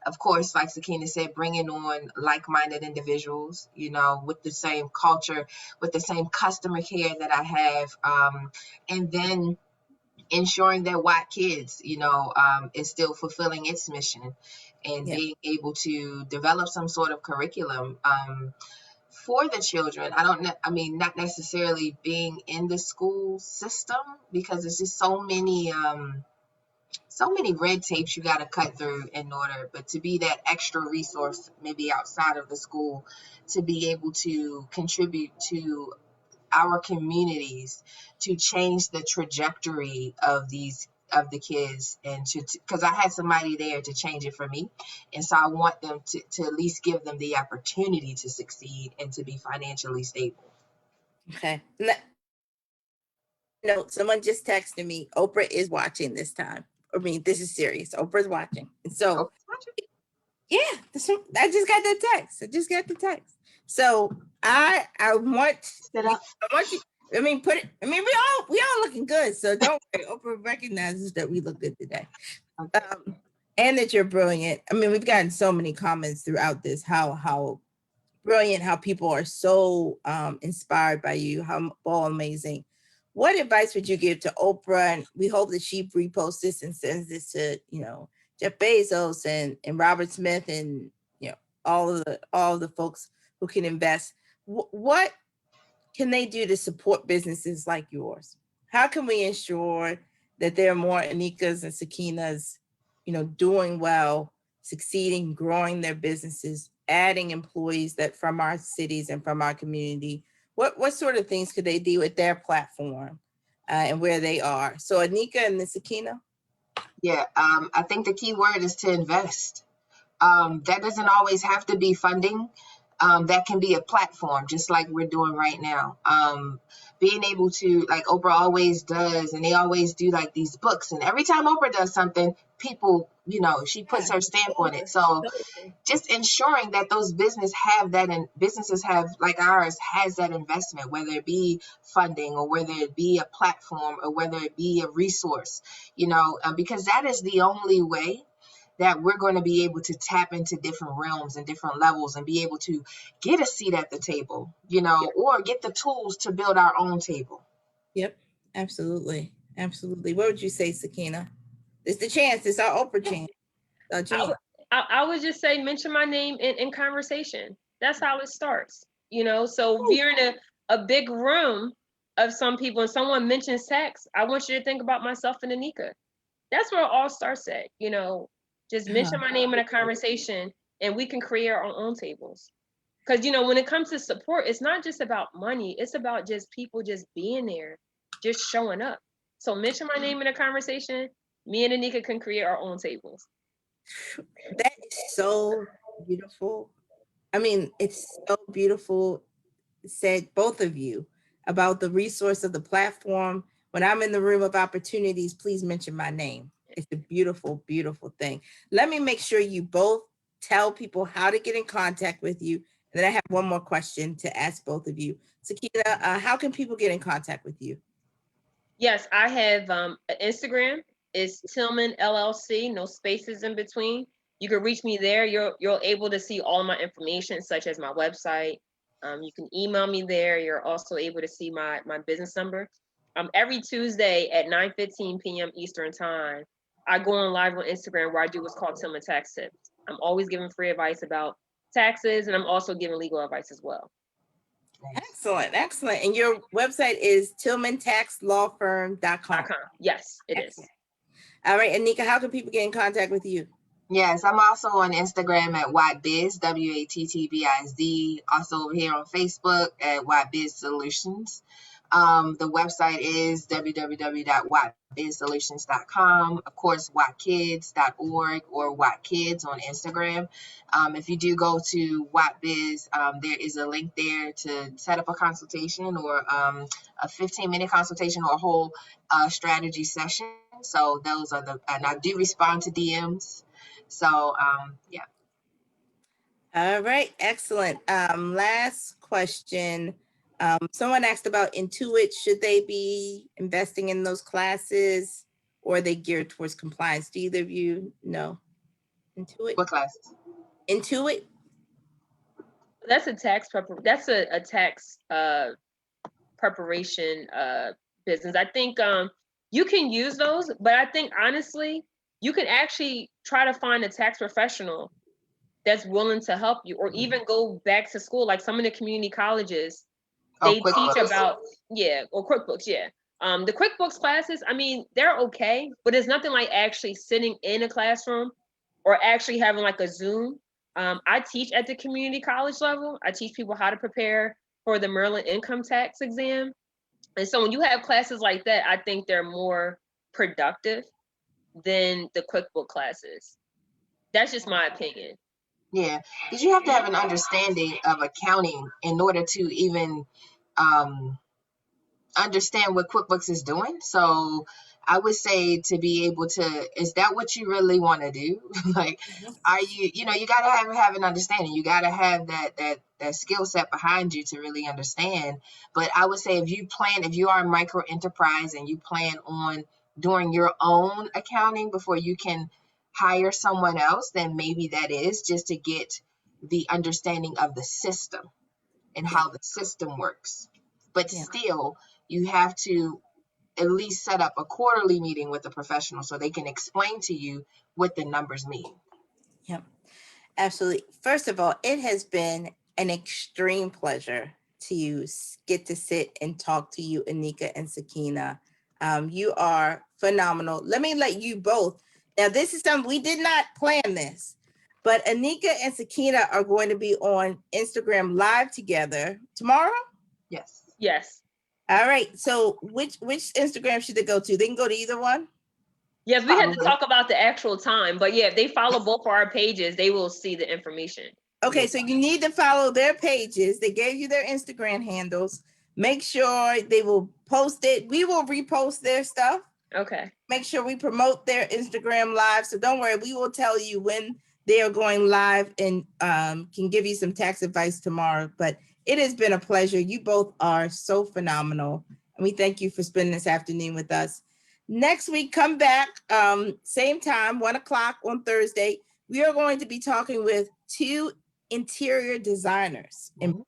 of course, like Sakinah said, bringing on like-minded individuals, you know, with the same culture, with the same customer care that I have, and then ensuring that White Kids, you know, is still fulfilling its mission and being able to develop some sort of curriculum for the children. I mean, not necessarily being in the school system, because it's just so many red tapes you got to cut through in order, but to be that extra resource, maybe outside of the school, to be able to contribute to our communities, to change the trajectory of the kids, and because I had somebody there to change it for me, and so I want them to at least give them the opportunity to succeed and to be financially stable. Okay. No, someone just texted me. Oprah is watching this time. I mean, this is serious. Oprah's watching, and so yeah, I just got that text. I just got the text. So I want you, I mean, put it. I mean, we all looking good. So don't worry. Oprah recognizes that we look good today, and that you're brilliant. I mean, we've gotten so many comments throughout this. How brilliant! How people are so inspired by you. How all amazing. What advice would you give to Oprah? And we hope that she reposts this and sends this to, you know, Jeff Bezos and Robert Smith and, you know, all of the folks who can invest. What can they do to support businesses like yours? How can we ensure that there are more Anekas and Sakinahs, you know, doing well succeeding, growing their businesses, adding employees that from our cities and from our community? What sort of things could they do with their platform and where they are? So Aneka and then Sakinah. Yeah, I think the key word is to invest. That doesn't always have to be funding. That can be a platform, just like we're doing right now. Being able to, like Oprah always does, and they always do like these books. And every time Oprah does something, people, she puts her stamp on it. So just ensuring that those businesses have that, and businesses have like ours has that investment, whether it be funding or whether it be a platform or whether it be a resource, because that is the only way that we're going to be able to tap into different realms and different levels and be able to get a seat at the table, or get the tools to build our own table. Yep, absolutely. Absolutely. What would you say, Sakinah? It's the chance. It's our Oprah chance. I would just say, mention my name in conversation. That's how it starts. So if you're in a big room of some people and someone mentions tax, I want you to think about myself and Aneka. That's where it all starts at. Just mention my name in a conversation and we can create our own tables. Because, when it comes to support, it's not just about money. It's about just people just being there, just showing up. So mention my name in a conversation. Me and Aneka can create our own tables. That is so beautiful. I mean, it's so beautiful, said both of you, about the resource of the platform. When I'm in the room of opportunities, please mention my name. It's a beautiful, beautiful thing. Let me make sure you both tell people how to get in contact with you. And then I have one more question to ask both of you. Sakinah, how can people get in contact with you? Yes, I have Instagram. It's Tillman LLC, no spaces in between. You can reach me there. You're able to see all my information, such as my website. You can email me there. You're also able to see my business number. Every Tuesday at 9:15 p.m. Eastern time, I go on live on Instagram where I do what's called Tillman Tax Tips. I'm always giving free advice about taxes, and I'm also giving legal advice as well. Excellent, excellent. And your website is tillmantaxlawfirm.com. Yes, it is. All right, Aneka, how can people get in contact with you? Yes, I'm also on Instagram at WattBiz, WattBiz. Also over here on Facebook at WattBiz Solutions. The website is www.wattbizsolutions.com. Of course, wattkids.org or wattkids on Instagram. If you do go to WattBiz, there is a link there to set up a consultation or a 15-minute consultation or a whole strategy session. So those are and I do respond to DMs. So, yeah. All right, excellent. Last question. Someone asked about Intuit. Should they be investing in those classes or are they geared towards compliance? Do either of you know? Intuit? What classes? Intuit? That's a tax preparation business. I think you can use those, but I think honestly, you can actually try to find a tax professional that's willing to help you, or even go back to school. Like some of the community colleges, they teach about, or QuickBooks, the QuickBooks classes, I mean, they're okay, but it's nothing like actually sitting in a classroom or actually having like a Zoom. I teach at the community college level. I teach people how to prepare for the Maryland income tax exam. And so when you have classes like that, I think they're more productive than the QuickBook classes. That's just my opinion. Yeah, because you have to have an understanding of accounting in order to even understand what QuickBooks is doing. So I would say to be able to, is that what you really want to do? Like, are you, you got to have an understanding. You got to have that skill set behind you to really understand. But I would say if you are a micro enterprise and you plan on doing your own accounting before you can hire someone else, then maybe that is just to get the understanding of the system and how the system works. But still, you have to at least set up a quarterly meeting with a professional so they can explain to you what the numbers mean. Yep, absolutely. First of all, it has been an extreme pleasure to get to sit and talk to you, Aneka and Sakinah. You are phenomenal. Let me let you both. Now, this is something we did not plan this, But Aneka and Sakinah are going to be on Instagram Live together tomorrow. Yes. Yes. All right. So which Instagram should they go to? They can go to either one. Yes, we had to Probably. talk about the actual time, but yeah, if they follow both of our pages, they will see the information. Okay, so you need to follow their pages. They gave you their Instagram handles. Make sure they will post it. We will repost their stuff. Okay. Make sure we promote their Instagram live. So don't worry, we will tell you when they are going live and can give you some tax advice tomorrow. But it has been a pleasure. You both are so phenomenal. And we thank you for spending this afternoon with us. Next week, come back, same time, 1 o'clock on Thursday. We are going to be talking with 2 interior designers. And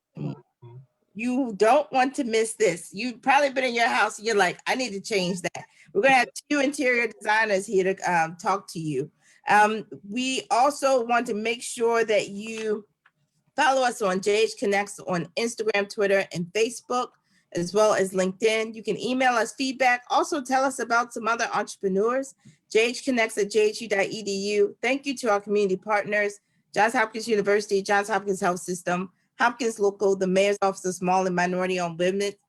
you don't want to miss this. You've probably been in your house and you're like, I need to change that. We're going to have 2 interior designers here to talk to you. We also want to make sure that you follow us on JH Connects on Instagram, Twitter, and Facebook, as well as LinkedIn. You can email us feedback. Also tell us about some other entrepreneurs, jhconnects@jhu.edu. Thank you to our community partners, Johns Hopkins University, Johns Hopkins Health System, Hopkins Local, the Mayor's Office of Small and Minority-Owned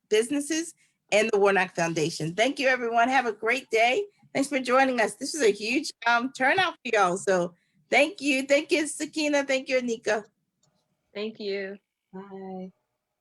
Businesses, and the Warnock Foundation. Thank you, everyone. Have a great day. Thanks for joining us. This was a huge turnout for y'all. So thank you. Thank you, Sakinah. Thank you, Aneka. Thank you. Bye.